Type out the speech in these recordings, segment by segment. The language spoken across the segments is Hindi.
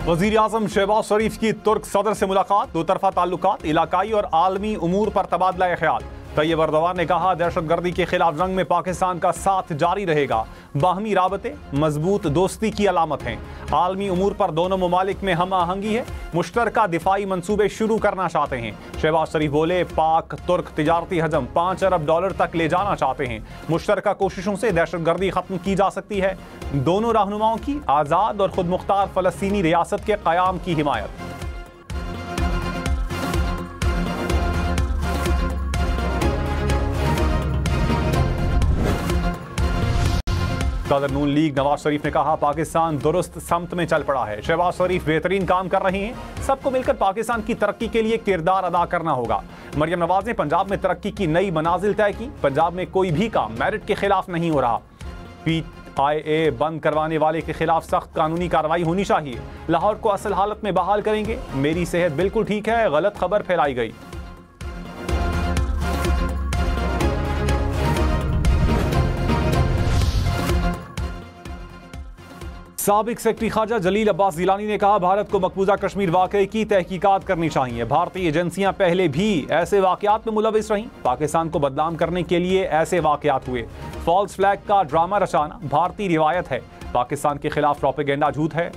वज़ीर आज़म शहबाज शरीफ की तुर्क सदर से मुलाकात, दो तरफा ताल्लुकात, इलाकाई और आलमी उमूर पर तबादला ख्याल। तैयब एर्दोगान ने कहा, दहशतगर्दी के खिलाफ जंग में पाकिस्तान का साथ जारी रहेगा। बाहमी राबते मजबूत दोस्ती की अलामत हैं। आलमी उमूर पर दोनों ममालिक में हम आहंगी है। मुश्तरका दिफाई मंसूबे शुरू करना चाहते हैं। शहबाज शरीफ बोले, पाक तुर्क तिजारती हजम $5 अरब तक ले जाना चाहते हैं। मुश्तरका कोशिशों से दहशतगर्दी खत्म की जा सकती है। दोनों रहनुमाओं की आज़ाद और खुद मुख्तार फ़लस्तीनी रियासत के क़याम की हिमायत। सदर नून लीग नवाज शरीफ ने कहा, पाकिस्तान दुरुस्त समत में चल पड़ा है। शहबाज शरीफ बेहतरीन काम कर रही हैं। सबको मिलकर पाकिस्तान की तरक्की के लिए किरदार अदा करना होगा। मरियम नवाज ने पंजाब में तरक्की की नई मनाजिल तय की। पंजाब में कोई भी काम मेरिट के खिलाफ नहीं हो रहा। PIA बंद करवाने वाले के खिलाफ सख्त कानूनी कार्रवाई होनी चाहिए। लाहौर को असल हालत में बहाल करेंगे। मेरी सेहत बिल्कुल ठीक है, गलत खबर फैलाई गई। साबिक सेक्रेटरी खारजा जलील अब्बास जिलानी ने कहा, भारत को मकबूजा कश्मीर वाकये की तहकीकात करनी चाहिए। भारतीय एजेंसियां पहले भी ऐसे वाकयात में मुलविस रहीं। पाकिस्तान को बदनाम करने के लिए ऐसे वाकयात हुए। फॉल्स फ्लैग का ड्रामा रचाना भारतीय रिवायत है। पाकिस्तान के खिलाफ प्रोपेगेंडा झूठ है।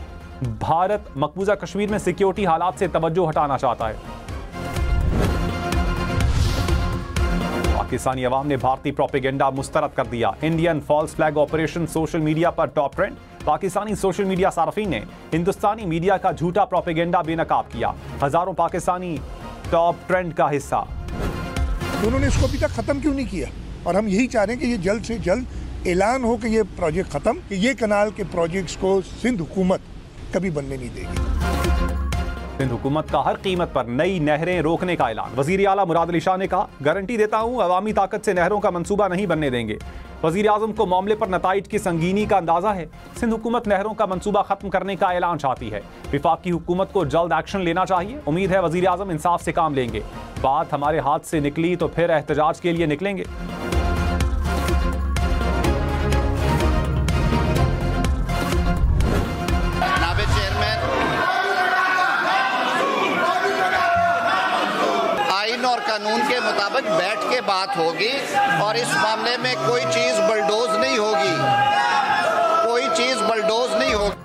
भारत मकबूजा कश्मीर में सिक्योरिटी हालात से तवज्जो हटाना चाहता है। पाकिस्तानी अवाम ने भारतीय प्रोपेगेंडा मुस्तरद कर दिया। Indian false flag operation social media पर top trend. Pakistani social media सार्फिन ने हिंदुस्तानी मीडिया का झूठा प्रोपेगेंडा बेनकाब किया। हजारों पाकिस्तानी टॉप ट्रेंड का हिस्सा। उन्होंने इसको अभी तक खत्म क्यों नहीं किया? और हम यही चाह रहे हैं कि ये जल्द से जल्द ऐलान हो कि ये प्रोजेक्ट खत्म, कि ये कनाल के प्रोजेक्ट्स को सिंध हुकूमत कभी बनने नहीं देगी। सिंध हुकूमत का हर कीमत पर नई नहरें रोकने का ऐलान। वजीर आला मुराद अली शाह ने कहा, गारंटी देता हूं अवामी ताकत से नहरों का मंसूबा नहीं बनने देंगे। वजीर आजम को मामले पर नताइज की संगीनी का अंदाजा है। सिंध हुकूमत नहरों का मंसूबा खत्म करने का ऐलान चाहती है। विफाकी हुकूमत को जल्द एक्शन लेना चाहिए। उम्मीद है वजीर आजम इंसाफ से काम लेंगे। बात हमारे हाथ से निकली तो फिर एहतजाज के लिए निकलेंगे। और कानून के मुताबिक बैठ के बात होगी और इस मामले में कोई चीज बलडोज नहीं होगी, कोई चीज बलडोज नहीं होगी।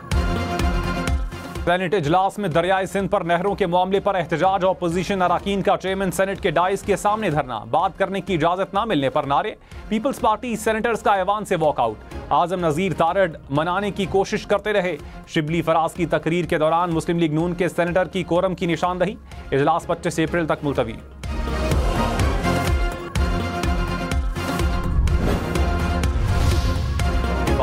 सेनेट इजलास में दरियाई सिंध पर नहरों के मामले पर एहतजाज। ऑपोजिशन अरकान का चेयरमैन सेनेट के डाइस के सामने धरना। बात करने की इजाजत न मिलने पर नारे। पीपल्स पार्टी सेनेटर्स का ऐवान से वॉकआउट। आजम नजीर तारड़ मनाने की कोशिश करते रहे। शिबली फराज की तकरीर के दौरान मुस्लिम लीग नून के सेनेटर की कोरम की निशानदही। इजलास 25 अप्रैल तक मुलतवी।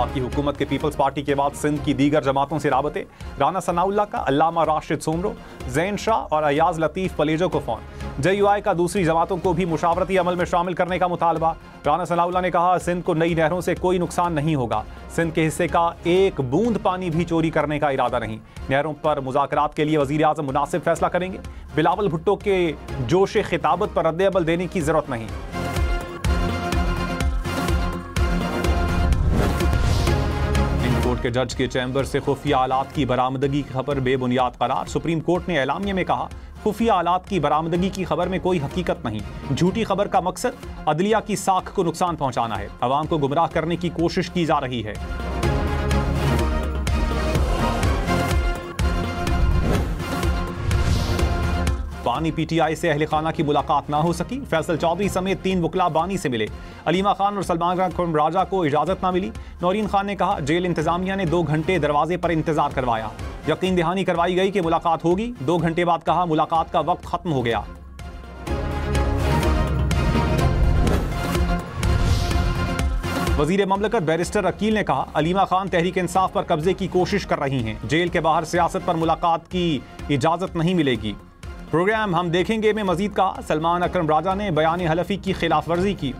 की हुकूमत के पीपल्स पार्टी के बाद सिंध की दीगर जमातों से राबते। राना सनाउल्लाह का अल्लामा राशिद सोमरो, जैन शाह और अयाज लतीफ पलेजो को फोन। JUI का दूसरी जमातों को भी मुशावरती अमल में शामिल करने का मुतालबा। राना सनाउल्लाह ने कहा, सिंध को नई नहरों से कोई नुकसान नहीं होगा। सिंध के हिस्से का एक बूंद पानी भी चोरी करने का इरादा नहीं। नहरों पर मुज़ाकरात के लिए वज़ीर आज़म मुनासिब फैसला करेंगे। बिलावल भुट्टो के जोश खिताबत पर रद्द-ए-अमल देने की जरूरत नहीं। के जज के चैम्बर से खुफिया आलात की बरामदगी की खबर बेबुनियाद करार। सुप्रीम कोर्ट ने एलामिया में कहा, खुफिया आलात की बरामदगी की खबर में कोई हकीकत नहीं। झूठी खबर का मकसद अदलिया की साख को नुकसान पहुंचाना है। अवाम को गुमराह करने की कोशिश की जा रही है। बानी PTI से अहले खाना की मुलाकात ना हो सकी। फैसल चौधरी समेत 3 वकला बानी से मिले। अलीमा खान और सलमान राजा को इजाजत ना मिली। नौरीन खान ने कहा, जेल इंतजामिया ने 2 घंटे दरवाजे पर इंतजार करवाया। यकीन दहानी करवाई गई कि मुलाकात होगी। 2 घंटे बाद कहा, मुलाकात का वक्त खत्म हो गया। वजीर ममलकत बैरिस्टर अकील ने कहा, अलीमा खान तहरीक इंसाफ पर कब्जे की कोशिश कर रही हैं। जेल के बाहर सियासत पर मुलाकात की इजाजत नहीं मिलेगी। प्रोग्राम हम देखेंगे में मजीद कहा, सलमान अकरम राजा ने बयान हलफी की खिलाफ वर्जी की।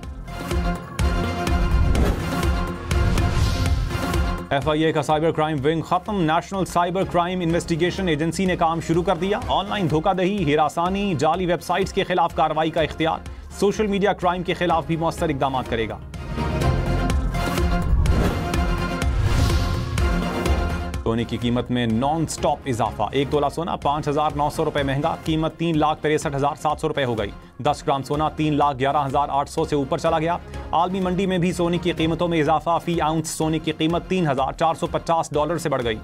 FIA का साइबर क्राइम विंग खत्म। National cyber crime investigation agency ने काम शुरू कर दिया। ऑनलाइन धोखाधड़ी, हिरासानी, जाली वेबसाइट्स के खिलाफ कार्रवाई का इख्तियार। सोशल मीडिया क्राइम के खिलाफ भी मौसर इकदाम करेगा। सोने की कीमत में नॉन स्टॉप इजाफा। 1 तोला सोना 5,900 रुपए महंगा, कीमत 3,63,700 रुपए हो गई। 10 ग्राम सोना 3,11,800 से ऊपर चला गया। आलमी मंडी में भी सोने की कीमतों में इजाफा। फी आउंस सोने की कीमत $3,450 से बढ़ गई।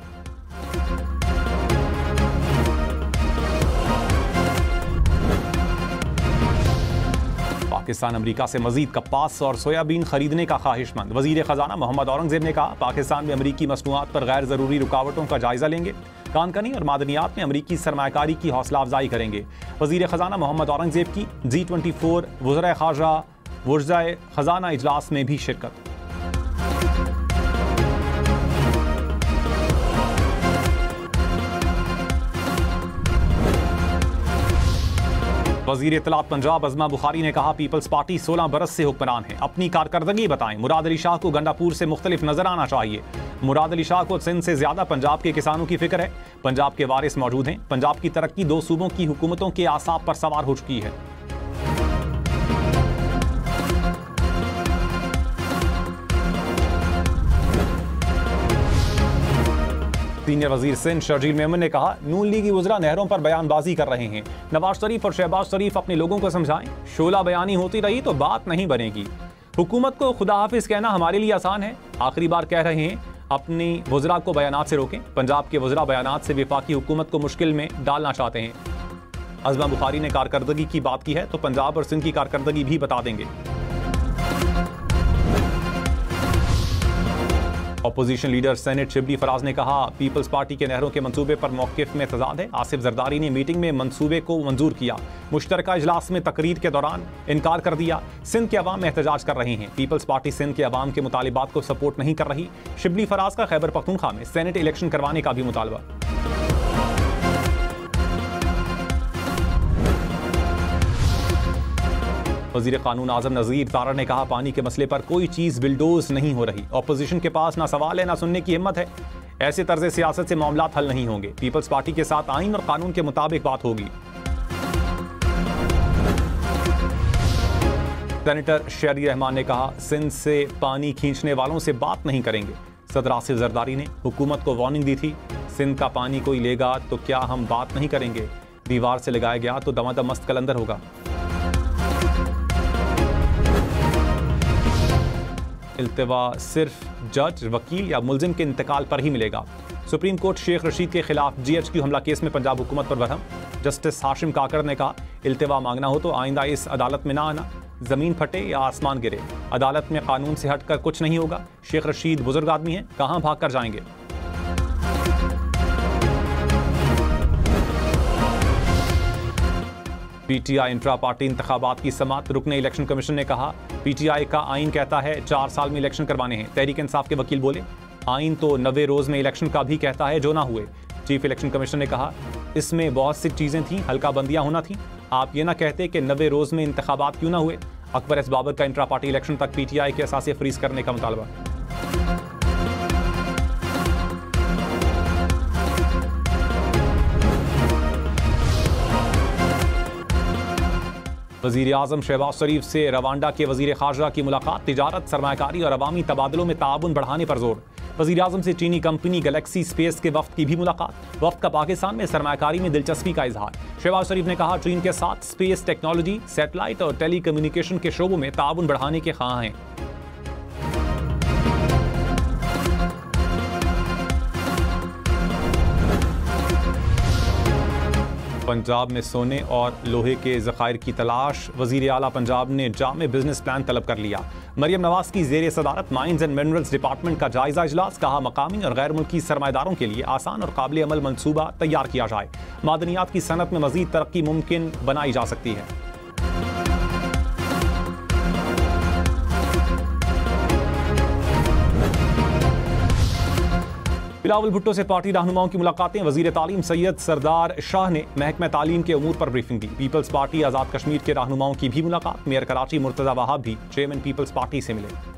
पाकिस्तान अमेरिका से मजीद कपास और सोयाबीन खरीदने का ख्वाहिशमंद। वजीर खजाना मोहम्मद औरंगजेब ने कहा, पाकिस्तान में अमरीकी मसनूआत पर गैर जरूरी रुकावटों का जायजा लेंगे। कानकनी और मादनियात में अमरीकी सरमायाकारी की हौसला अफजाई करेंगे। वजीर खजाना मोहम्मद औरंगजेब की G24 वज़राए ख़ारजा वज़राए खजाना इजलास में भी शिरकत। वज़ीर इत्तलात पंजाब अज़मा बुखारी ने कहा, पीपल्स पार्टी 16 बरस से हुक्मरान है, अपनी कारकर्दगी बताएं। मुराद अली शाह को गंडापुर से मुख्तलिफ नजर आना चाहिए। मुराद अली शाह को सिंध से ज्यादा पंजाब के किसानों की फिक्र है। पंजाब के वारिस मौजूद हैं। पंजाब की तरक्की 2 सूबों की हुकूमतों के आसाब पर सवार हो चुकी है। सीनियर वजीर सिंध शर्जील मेमन ने कहा, नून लीगी वज़रा नहरों पर बयानबाजी कर रहे हैं। नवाज शरीफ और शहबाज शरीफ अपने लोगों को समझाएं। शोला बयानी होती रही तो बात नहीं बनेगी। हुकूमत को खुदा हाफिज कहना हमारे लिए आसान है। आखिरी बार कह रहे हैं, अपनी वज़रा को बयानात से रोकें। पंजाब के वज़रा बयानात से वफाकी हुकूमत को मुश्किल में डालना चाहते हैं। अज़मा बुखारी ने कारकर्दगी की बात की है तो पंजाब और सिंध की कारकर्दगी भी बता देंगे। Opposition leader senate Shibli Faraz ने कहा, पीपल्स पार्टी के नहरों के मंसूबे पर मौक़िफ़ में तजाद है। आसिफ जरदारी ने मीटिंग में मंसूबे को मंजूर किया। मुश्तरका इजलास में तकरीर के दौरान इनकार कर दिया। सिंध के अवाम एहतजाज कर रहे हैं। पीपल्स पार्टी सिंध के अवाम के मुतालिबात को सपोर्ट नहीं कर रही। शिबली फराज का खैबर पख्तूनख्वा में सेनेट इलेक्शन करवाने का भी मुतालबा। वज़ीर कानून आज़म नज़ीर तारा ने कहा, पानी के मसले पर कोई चीज़ बिल्डोज नहीं हो रही। अपोजिशन के पास ना सवाल है ना सुनने की हिम्मत है। ऐसे तर्ज़े सियासत से मामलात हल नहीं होंगे। पीपल्स पार्टी के साथ आइन और कानून के मुताबिक बात होगी। सेनेटर शेरी रहमान ने कहा, सिंध से पानी खींचने वालों से बात नहीं करेंगे। सदर आसिफ जरदारी ने हुकूमत को वार्निंग दी थी, सिंध का पानी कोई लेगा तो क्या हम बात नहीं करेंगे? दीवार से लगाया गया तो दमादम मस्त कलंदर होगा। इल्तिवा सिर्फ जज, वकील या मुलजिम के इंतकाल पर ही मिलेगा। सुप्रीम कोर्ट शेख रशीद के खिलाफ GHQ हमला केस में पंजाब हुकूमत पर बरहम। जस्टिस हाशिम काकड़ ने कहा, इल्तिवा मांगना हो तो आइंदा इस अदालत में ना आना। जमीन फटे या आसमान गिरे, अदालत में कानून से हटकर कुछ नहीं होगा। शेख रशीद बुजुर्ग आदमी हैं, कहां भाग कर जाएंगे। PTI इंट्रा पार्टी इंतखाबात की समात। रुकने इलेक्शन कमीशन ने कहा, PTI का आइन कहता है 4 साल में इलेक्शन करवाने हैं। तहरीक इंसाफ के वकील बोले, आइन तो 90 रोज में इलेक्शन का भी कहता है जो ना हुए। चीफ इलेक्शन कमीशन ने कहा, इसमें बहुत सी चीजें थी, हल्का बंदियां होना थी। आप ये ना कहते कि 90 रोज में इंतखाबात क्यों ना हुए। अकबर एस बाबर का इंट्रा पार्टी इलेक्शन तक PTI के असासे फ्रीज करने का मुतालबा। वज़ीर आज़म शहबाज शरीफ से रवांडा के वज़ीर ख़ारजा की मुलाकात। तिजारत, सरमायाकारी और अवामी तबादलों में ताउन बढ़ाने पर जोर। वज़ीर आज़म से चीनी कंपनी गैलेक्सी स्पेस के वफ़द की भी मुलाकात। वफ़द का पाकिस्तान में सरमायाकारी में दिलचस्पी का इजहार। शहबाज शरीफ ने कहा, चीन के साथ स्पेस टेक्नोलॉजी, सैटेलाइट और टेली कम्युनिकेशन के शोबों में ताउन बढ़ाने के ख्वाह हैं। पंजाब में सोने और लोहे के ज़खायर की तलाश। वज़ीर आला पंजाब ने जामे बिजनेस प्लान तलब कर लिया। मरियम नवाज की ज़ेर सदारत माइंस एंड मिनरल्स डिपार्टमेंट का जायजा इजलास। कहा, मकामी और गैर मुल्की सरमाएदारों के लिए आसान और काबिल अमल मनसूबा तैयार किया जाए। मादनियात की सनत में मज़ीद तरक्की मुमकिन बनाई जा सकती है। बिलावल भुट्टो से पार्टी रहनुमाओं की मुलाकातें। वजीर तालीम सैयद सरदार शाह ने महकमा तालीम के उमूर पर ब्रीफिंग दी। पीपल्स पार्टी आज़ाद कश्मीर के रहनुमाओं की भी मुलाकात। मेयर कराची मुर्तज़ा वहाब भी चेयरमैन पीपल्स पार्टी से मिले।